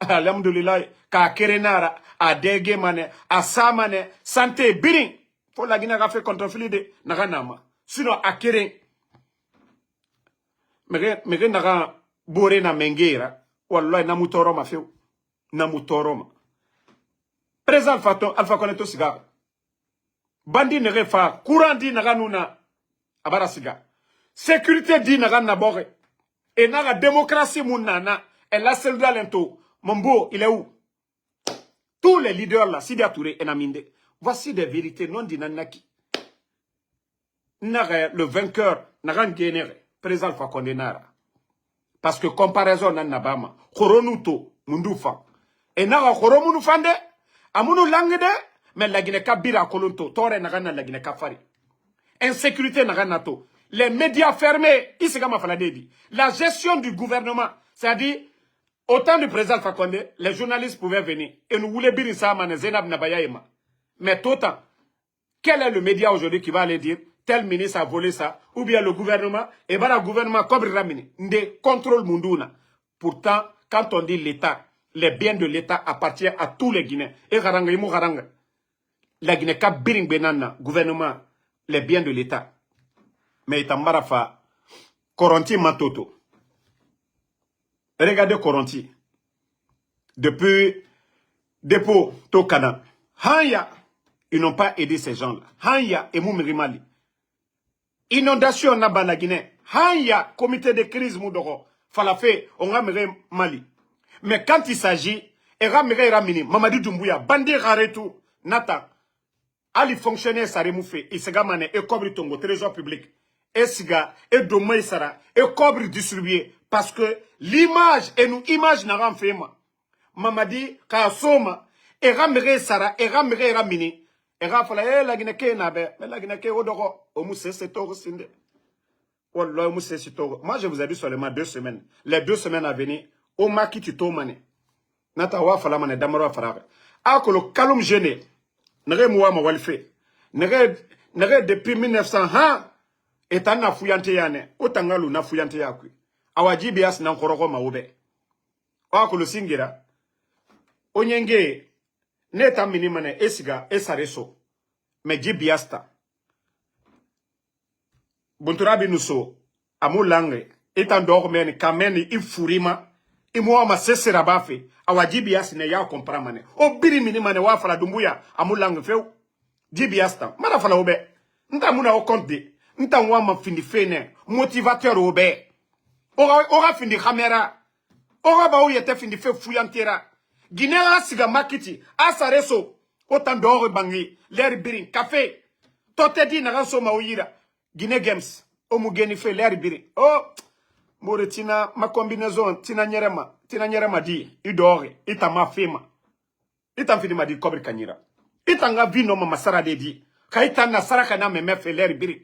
alhamdulillah ka kerenara a dege mane a samane santé birin faut la Guinée a fait contre de naga nama sinon a keren mege naga bore na mengera wallahi na mutoro ma feu na mutoro ma président Alpha Condé to siga bandi nege fa courant di naga nuna abara siga sécurité di naga nabore et naga démocratie munana et la seule lento Mambo, il est où? Tous les leaders là, Sidi Touré et Naminde, voici des vérités non dinanaki. Le vainqueur, n'a gagné, président Alpha Condé nara. Parce que comparaison nan nabama, Khoronuto, Mundufa. Et naga Khoromunu fande, Amunu langede, mais la Guinée Kabira Kolonto, Tore nagana la Guinée Kafari. Insécurité naganato. Les médias fermés, ici comme Faladedi. La gestion du gouvernement, c'est-à-dire, au temps du président Alpha Condé, les journalistes pouvaient venir et nous voulaient dire ça à Zenab Nabayaïma. Mais tout temps, quel est le média aujourd'hui qui va aller dire tel ministre a volé ça, ou bien le gouvernement, et bien le gouvernement comme Ramini, de contrôle Munduna. Pourtant, quand on dit l'État, les biens de l'État appartiennent à tous les Guinéens. Et Garanga, la Guinée Cap Biring Benana, gouvernement, les biens de l'État. Mais Itambarafa, Koronti Matoto. Regardez Koronti. Depuis dépôt Tokana. Hanya, ils n'ont pas aidé ces gens-là. Hanya et Moumirimali. Inondation Naba la Guinée. Hanya, comité de crise Moudoro. Falafé, on ramène Mali. Mais quand il s'agit, et ramène Ramini, Mamadi Doumbouya, Bandi Raretou, Nata, Ali fonctionnaire Saremoufe, Isagamane, et Kobri Tongo, trésor public, et Siga, et Domoy Sara, et Kobri distribué. Parce que l'image, et nous image n'a rien fait, Mamadi, Kassoma, et Ramire Sara, et Ramire Ramini, et Rafala, la Guinée Nabe, mais la Guinée Odoro, au Moussé, c'est Toro Sinde. Wallah, Moussé, c'est Toro. Moi, je vous ai dit seulement 2 semaines. Les 2 semaines à venir, au Maki Tutomane. Natawa Falamane, Damara Farare. Ah, que le calum gêné, n'aurait moi ma walfé. N'aurait depuis 1900, hein, et t'en as fouillante yane, autant galou n'a fouillante yakui. Awaji bias na nkoroko maobe. Wako lo singira. Onyenge. Neta minimane esiga esareso. Meji biasta. Bunturabi nuso. Amu lange. Etan dormeni kameni ifurima. Imuwa ma sesera bafe. Awaji bias ne ya kompramane. O biri minimane wafala dumbuya. Amu lange feu. Jibiasta. Mara fala obe. Nta muna okonde. Nta wama fini fene. Motivateur obe. Ora fini kamera. Ora ba yete fini fe fuyantera. Guinea siga makiti. Asareso. Otan dore bangi. Leri birin. Café. Tote di naranso maoyira. Guinea Games. Omugeni fe leri birin. Oh. More tina ma combinaison. Tina nyerema di. Idore. Ita ma fema. Ita fini ma di kobri kanyira. Ita nga vino ma masara de di. Ka ita na saraka na me fe leri birin.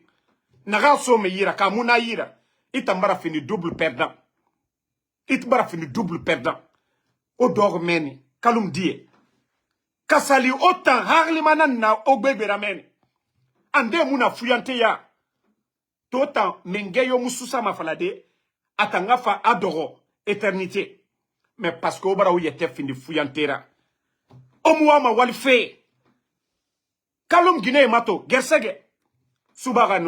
Naranso me yira. Ka muna yira. Itambara fini double perdant. Itambara fini double perdant. Odor meni. Kalum die. Kasali otan harlimana na ogbebe rameni. Ande muna fuyante ya. Totan mengeyo mususa mafalade. Atangafa adoro. Éternité. Mais parce que obara ou yete fini fuyantera. Omuama walife. Kalum Guinée mato. Gersege. Subara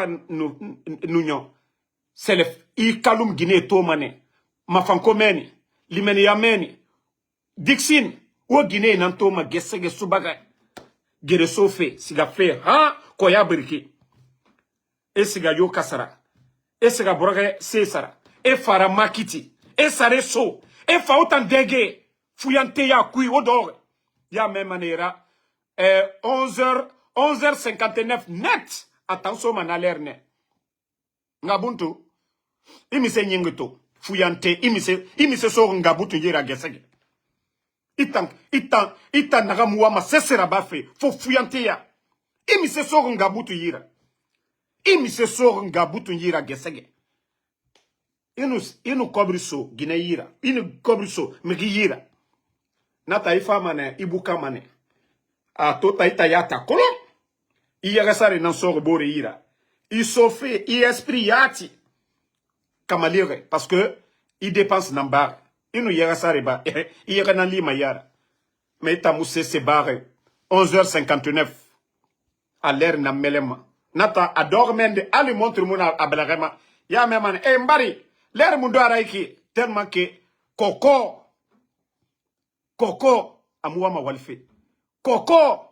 nunyon. C'est le Ikalum Guinée Tomane, Mafankomeni, Limeni Yameni, Dixin, ou Guinée Nantoma, Gessege Subaga, Geresofe, Siga Fe, ha, Koya Briki, et Siga Yo Kasara, et Siga Borge Cesara, et Fara Makiti, et Sareso, et Faoutan Dege, Fuyanteya Kui Odor, ya même manera, 11h59 net, attention manalerne, Ngabuntu, imise nyingeto, fuyante, imise so ngabutu yera gesege. Itan nagamuama sesera bafe, fo fuyante ya. Imise so ngabutu yira. Imise so ngabutu yira gesege. Inu kobriso gine yira. Inu kobriso megi yira. Nata ifa mane, ibuka mane. a tota itayata kolon. Iyagasari nan soro bore ira. Il fait, il esprit yati. Kamalire, parce que il dépense nambar. Il nous yagasari ba. Il y a nan li mayara. Mais tamousse se barre. 11h59. À l'air na melema. Nata adore mende. Ali montre mouna ablarema. Ya memane. Eh mbari. L'air mundo araiki. Tellement que Coco. Amouama walfe. Coco.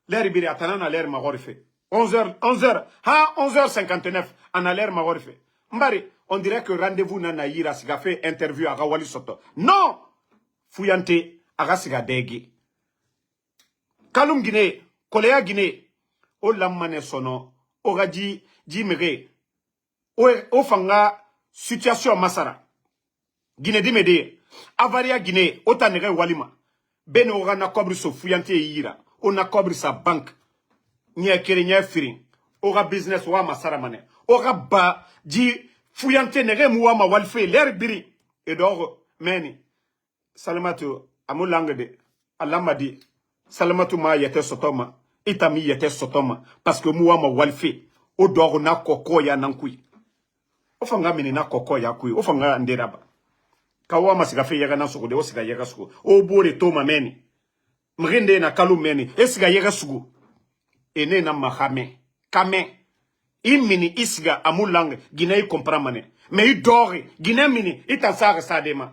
L'air biri atanana l'air magorife. 11h. Ha 11h59. Ana l'air magorife. Mbari. On dirait que rendez-vous nana yira siga fait interview à Rawali Soto. Non! Fuyante aga siga degi. Kalum Guinée. Koléa Guinée. O lamane sono. Oga ji mege. O fanga situation masara. Guinée dimede. Avaria Guinée. O tanere walima. Ben oga na kobri so fuyante yira. O na kobri sa banque. Nye kere nye firin. Oga business wa masara mane. Oga ba ji fuyante nere muwa ma walfe l'air biri. Et donc, meni. Salamatu, amulangue de. Allah m'a dit. Salamatu ma yete sotoma. Itami yete sotoma. Parce que muwa ma walfe. O doro na koko ya nankui. Ofanga mini na koko ya kui. Ofanga nderaba. Kawa ma siga fe yaga na sugu de. O siga yaga sugu. O bore toma meni. Mrinde na kalu meni. E siga yaga sugu. Ene na mahame. Kame. Imini isga amulang Guinée comprend mané. Mais il dort. Guinée mini, il t'en sort ça demain.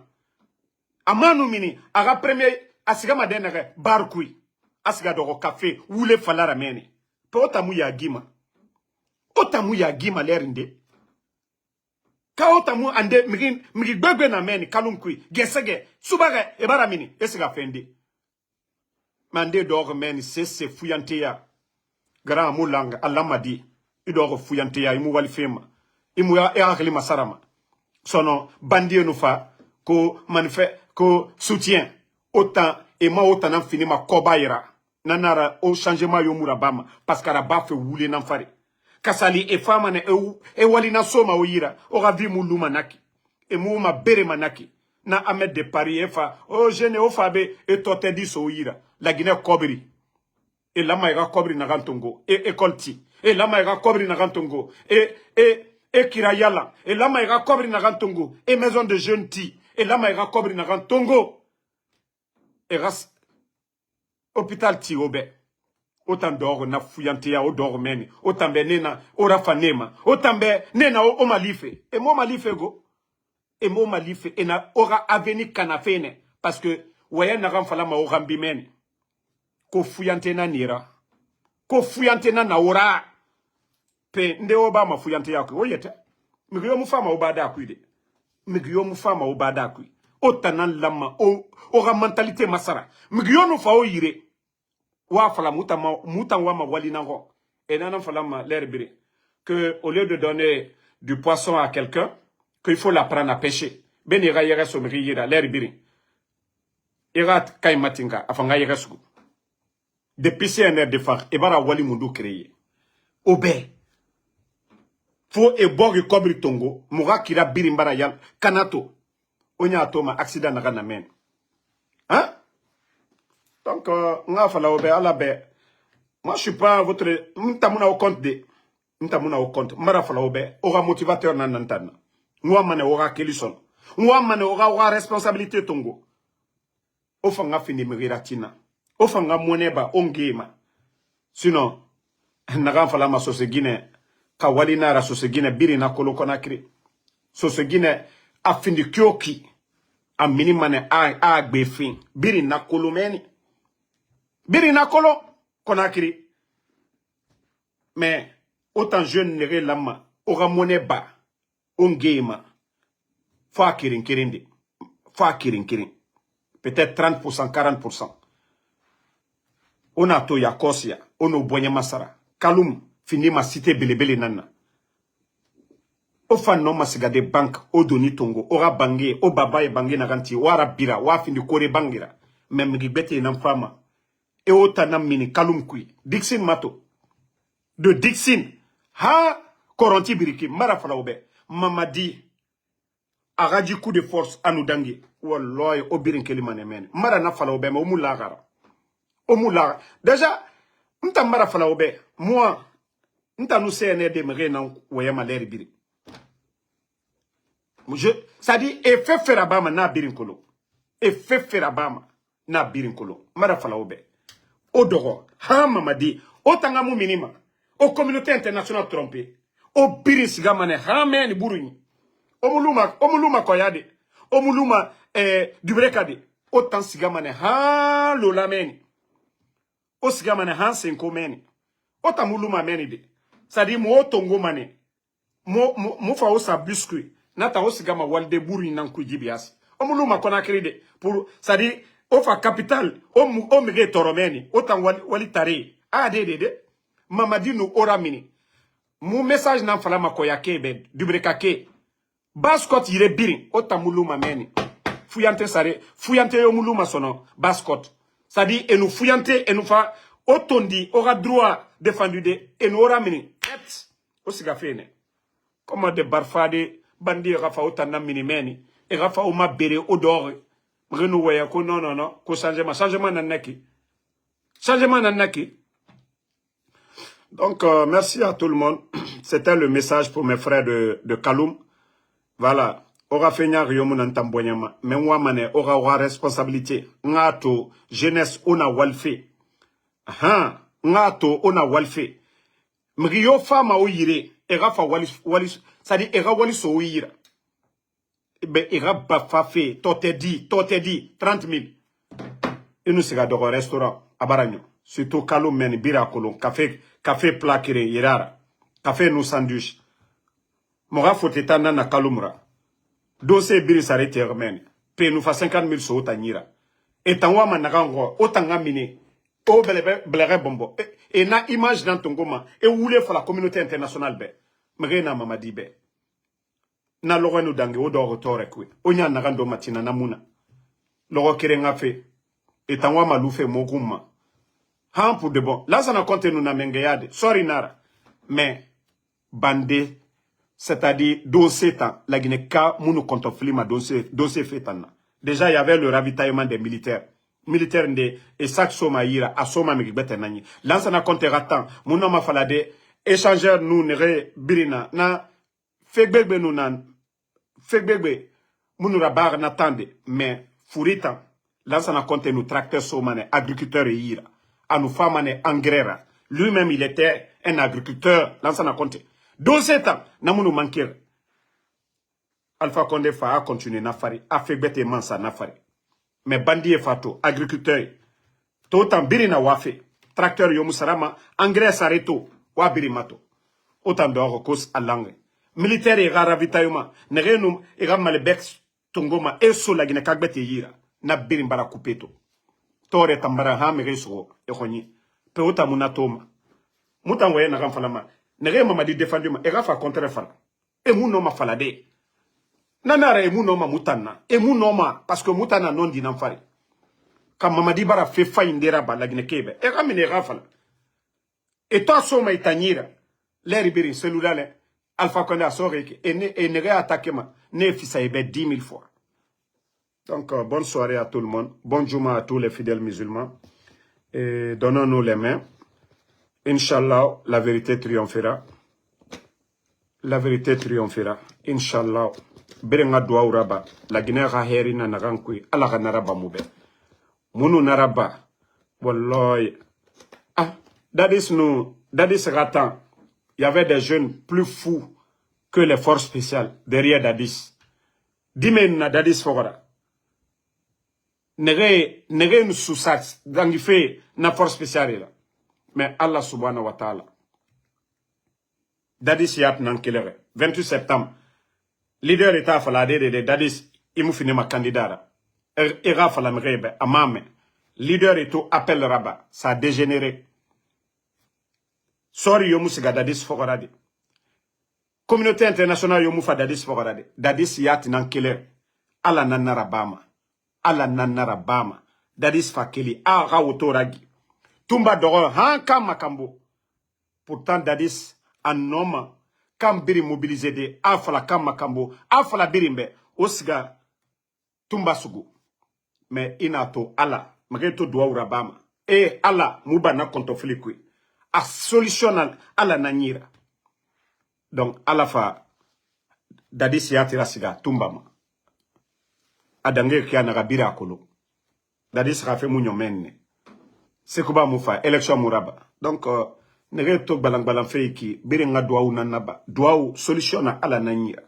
Amanu mini, aga premier, asiga madenere, barkui. Asiga doro café, ou le falara meni. Pe otamu ya gima. Otamu ya gima lerinde. Ka otamu ande, migi gbegbe na meni, kalumkui, gesege, subare, ebara mini, esiga fendi. Mande doro meni, c'est fuyante ya. Grand amulang, Allah m'a dit. Il doit fuyante ya imu walifema imu ya akli masarama sono bandie nous fa ko manifeste ko soutien autant et ma autant nan fini ma kobaira nanara au changement yo murabama parce que raba fe wule nan fari kasali e fama ne e wali na soma oyira o ravi mulu manaki e mu ma bere manaki na Ahmed de Paris efa o jeune o fabe e tote di so oyira la Guinée kobri e la maïga kobri na gantongo e kolti et la maïga kobri na gantongo et kirayala et la maïga kobri na gantongo et maison de jeunes ti et la maïga kobri na gantongo et ras hôpital ti obe autant d'or na fuyante ya o d'or meni autant be nena ora fanema autant be nena o malife et mo malife go et mo malife et na ora avenir kanafene parce que waya na ramfala ma o rambi meni ko fuyante na nira ko fuyante na ora pe nde oba ma fuyante yakwe oyete migiyo mu fama obada akuide migiyo mu fama obada akui otanan lama ora mentalité masara migiyo no fa oyire wa fala mutan wa ma wali nango et nanan fala ma l'air bire que au lieu de donner du poisson à quelqu'un qu'il faut l'apprendre à pêcher ben ira yere so migiyira l'air bire ira kay matinga afanga yere sugu depuis CNR de far e bara wali mundu créer obé fo e bogi kobri tongo muga kira birimbara yal kanato onya toma accident na men hein donc nga fala obé ala be moi je suis pas votre ntamuna au compte mara fala obé ora motivateur nan nantana ngwa mane ora kelison ngwa mane ora responsabilité tongo o fanga fini miratina o fanga moneba ongema sinon naga fala ma sosegine ka wali nara sosegine biri na kolo konakri sosegine afindi kyoki a minimane a gbefin biri na kolo meni biri na kolo konakri mais autant jeune nere lama ora moneba ongema fa kirin peut-être 30% 40%. On a to ya kosia, on a bonya masara. Kalum, fini ma cité belebele nana. O fan non masiga de banque, o doni tongo, ora bangé, o baba e bangé na ganti, o arabira, o fini kore bangira. Même ribete nan fama. E o tanam mini kalum kui. Dixin mato. De Dixin. Ha, koronti biriki, marafala obe. Mamadi. Araji coup de force anoudangi. Walloy, o birin kelimane men. Mara na fala obe, ma umulagara. Omula. Déjà, m'tamara fala obe. Moi, m'ta nous CNR démarrer nan wayama l'air biri. Ça dit, et fait ferabama na birinkolo. Et fait ferabama na birinkolo. Mara fala obe. Odoro. Ha mamadi. Otanga mu minima. O communauté internationale trompée. O birin sigamane. Ha men buruni. Omuluma koyade. Omuluma dubrekade. Otan sigamane. Ha lolameni. O sigamane ha senko meni. Otamuluma meni de. Ça dit, mo tongo mane. Mo fa osa biscuit. Nata osigama walde buri nan kujibias. Omuluma kona kride. Pour, ça dit, ofa capital. Omige toromeni. Otan wali tare. Ah, de. Mamadi nou ora mini. Mon message nan fala makoyake be. Dubrekake. Baskot yire birin. Otamuluma meni. Fuyante sare. Fuyante yo muluma sono. Baskot. Ça dit, et nous fuyante, et nous fa. Otondi, aura droit défendu de. Et nous ora mini. Et. Osiga fene. Comment de barfade. Bandi rafa otana minimeni et rafa oma bere odore renouer ko non ko changement nanaki donc merci à tout le monde. C'était le message pour mes frères de Kaloum. Voilà, ora fenya riomu nantambonyama mais moi mané ora responsabilité ngato jeunesse ona walfe ngato ona walfe mrio fama oyire et rafa walis ça dit, era wali soouira. Ben, era bafafe, tote dit, 30 000. Et nous, c'est dans un restaurant, à Baragno. Surtout, Kalou meni, bira kolon, café plat kire, yirara. Café nous sandwich. Mora foteta nana Kaloumra. Dossier biri sarete hermene. Pe nous fa 50 000 so otanyira. Et tanwa managango, otanga mine. O blere bombo. Et na image dans ton goma. Et oule fa la communauté internationale be. Mrena mamadi be. Na logo nu dange o do rotore kwe. Onya nagando matina namuna. Logo kire ngafe. Etangwa malufe moguma. Han pour de bon. Là ça na compte nous na mengeyade. Sorry nara. Mais bande c'est-à-dire dossier temps la Guinée-Ka munu conflit ma dossier fait temps. Déjà il y avait le ravitaillement des militaires. Militaires de et chaque soma ira asoma migibete nani. Là ça na compte ratan. Munu ma falade échangeur nous nere birina na fegbegbe nous nan fegbegbe munura bar natande mais furita là ça na compte nous tracteurs somane agriculteurs et ira à nous femmes engrais lui-même il était un agriculteur là ça na compte 12 ans na munu manquer Alpha Condé fa a continuer na fari a fegbete mansa na fari mais bandi e fato agriculteur tout en birina wafe tracteur yo musarama engrais sareto wa birimato autant d'or cause à langue militaire et ravitaillement nerenum et malbex tongoma et so la Guinée kagbete yira na birimbara kupeto tore tambara ha mereso e khoni pe autant munatoma mutanwe na ramfalama nere mama di défenduma e rafa contre fala e muno ma falade nanara e muno ma mutanna e muno ma parce que mutana non di namfari kam mama di bara fe fa indera ba la Guinée kebe e ramine rafala et toi soma itanyira l'air ibiri cellulaire Alpha Condé a soré et ne réattaqué ma ne fissa ebe 10 000 fois. Donc bonne soirée à tout le monde, bon jouma à tous les fidèles musulmans et donnons-nous les mains. Inch'Allah, la vérité triomphera. La vérité triomphera. Inch'Allah. Berenga doa uraba. La Guinée raheri na nagankui. Ala ga naraba mube. Munu naraba. Wallahi. Ah, Dadis Ratan. Il y avait des jeunes plus fous que les forces spéciales derrière Dadis. Dimen na Dadis Fogora. Nere une sous-sat. Dangife na force spéciale là. Mais Allah subhanahu wa ta'ala. Dadis yat nankelere. 28 septembre. Leader état falade de Dadis. Imu finima candidat. Era falamrebe. Amame. Leader eto appel rabat. Ça a dégénéré. Sorry yomu siga Dadis Fogorade. Communauté internationale yomu fa Dadis Fogorade. Dadis yat nankelere. Ala nanarabama. Ala nanarabama. Dadis fakeli. Ara otoragi. Tumba doro hanka makambo. Pourtant Dadis en homme kambiri mobilisé de afala kam makambo afala birimbe osiga tumba sugu mais inato ala mageto doa urabama Et Allah, Moubana kontofili kui. A solution ala nanyira. Donc, ala fa, dadi siyatira siga, tumbama. Adange kia nagabira akolo. Dadi sera fait mounyo menne. Sekuba moufa, élection mouraba. Donc, nege tok balang fe ki, bire nga duaou nanaba. Duaou, solution na ala nanyira.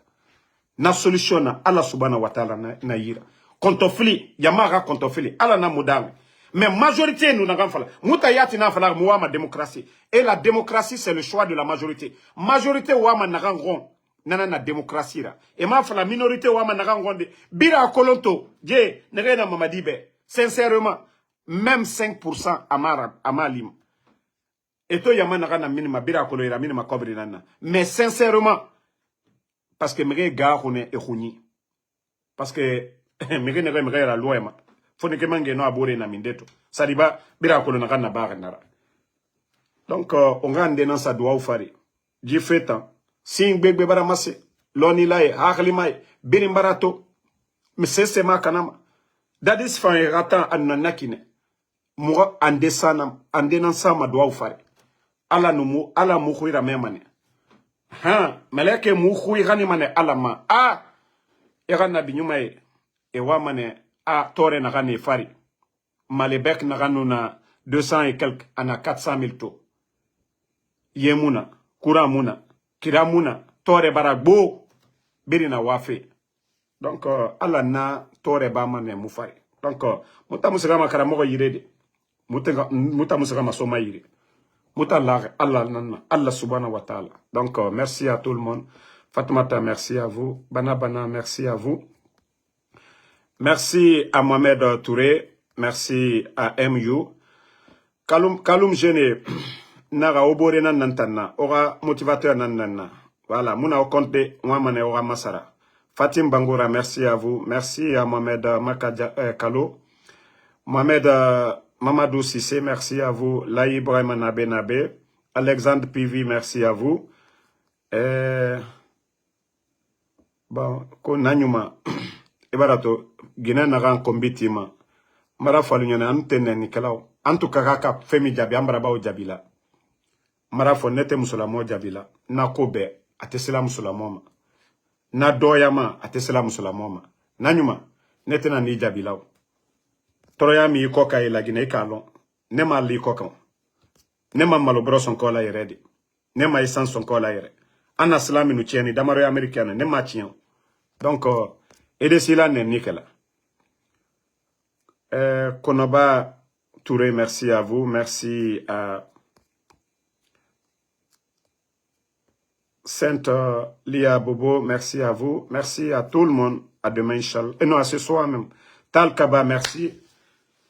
Na solution na ala subhanahu wa ta'ala na yira. Kontofili, yamara kontofili, ala na moudame. Mais majorité, nous n'avons pas. Moutayati n'a pas la démocratie. Et la démocratie, c'est le choix de la majorité. Majorité, ouama n'a rond. Nana na démocratie là. Et ma la minorité, ouama n'a rond. Bira kolonto, dje, n'ere na mamadibe. Sincèrement, même 5% amalim. Et toi, yama n'a na minima, bira kolo ira minima kobri nana. Mais sincèrement, parce que m'ere gare on est echouni. Parce que, m'ere la loi, fone ke mange no abore na mindeto sadiba bira ko na kana ba nara. Donc on gande nan sa doa ufari ji fetan sin gbegbe bara masse loni lae akli mai biri barato mesese ma kanama dadis fa ratan annakine mo ande sanam ande nan sama doa ufari ala numu ala mu khuira memane ha malake mu khuira ni mane ala ma era na binyumae e wa mane a tore na gane fari. Malebek na gano na 200 et quelques, ana 400 000 to. Yemuna, kuramuna, kiramuna, tore baragbo, birina wafe. Donc, ala na tore bama ne mufari. Donc, muta musagama karamogo yirede. Muta musagama soma yire. Muta la Allah nana, Allah subhanahu wa ta'ala. Donc, merci à tout le monde. Fatoumata, merci à vous. Bana, merci à vous. Merci à Mohamed Touré, merci à MU. Kaloum Gene, Nara Obore Nantana, Ora Motivateur Nanana. Voilà, Mouna Okonte, Ouamane Ora Masara. Fatim Bangoura, merci à vous. Merci à Mohamed Makadja Kalo. Mohamed Mamadou Sissé, merci à vous. Laï Ibrahim Nabe. Alexandre Pivi, merci à vous. Bon, Konanyuma. Ibarato, Guinée naran kombitima. Mara falunyana antene nikelao. Antu kakaka femi jabi ambaraba o jabila. Mara fo nete musulamo jabila. Na kobe atesela musulamoma. Na doyama atesela musulamoma. Nanyuma nete na ni jabilao. Toroya mi ikoka ila Guinée ikalon. Nema li ikoka. Nema malobro son kola iredi. Nema isan son kola ire. Ana slami nu tieni damaro ya amerikane. Nema chien. Donc, et de cela n'est nickel. Konoba Touré, merci à vous. Merci à Sainte Lia Bobo, merci à vous. Merci à tout le monde. À demain, Inch'Allah. Et non, à ce soir même. Tal Kaba, merci.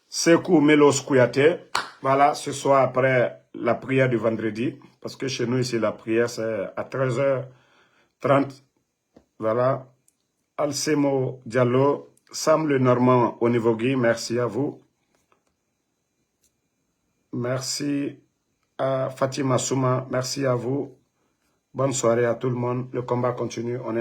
Sekou Melos Kouyaté. Voilà, ce soir après la prière du vendredi. Parce que chez nous, ici, la prière, c'est à 13h30. Voilà. Alsemo Diallo, Sam le Normand au niveau Guy, merci à vous. Merci à Fatima Souma, merci à vous. Bonne soirée à tout le monde. Le combat continue. On est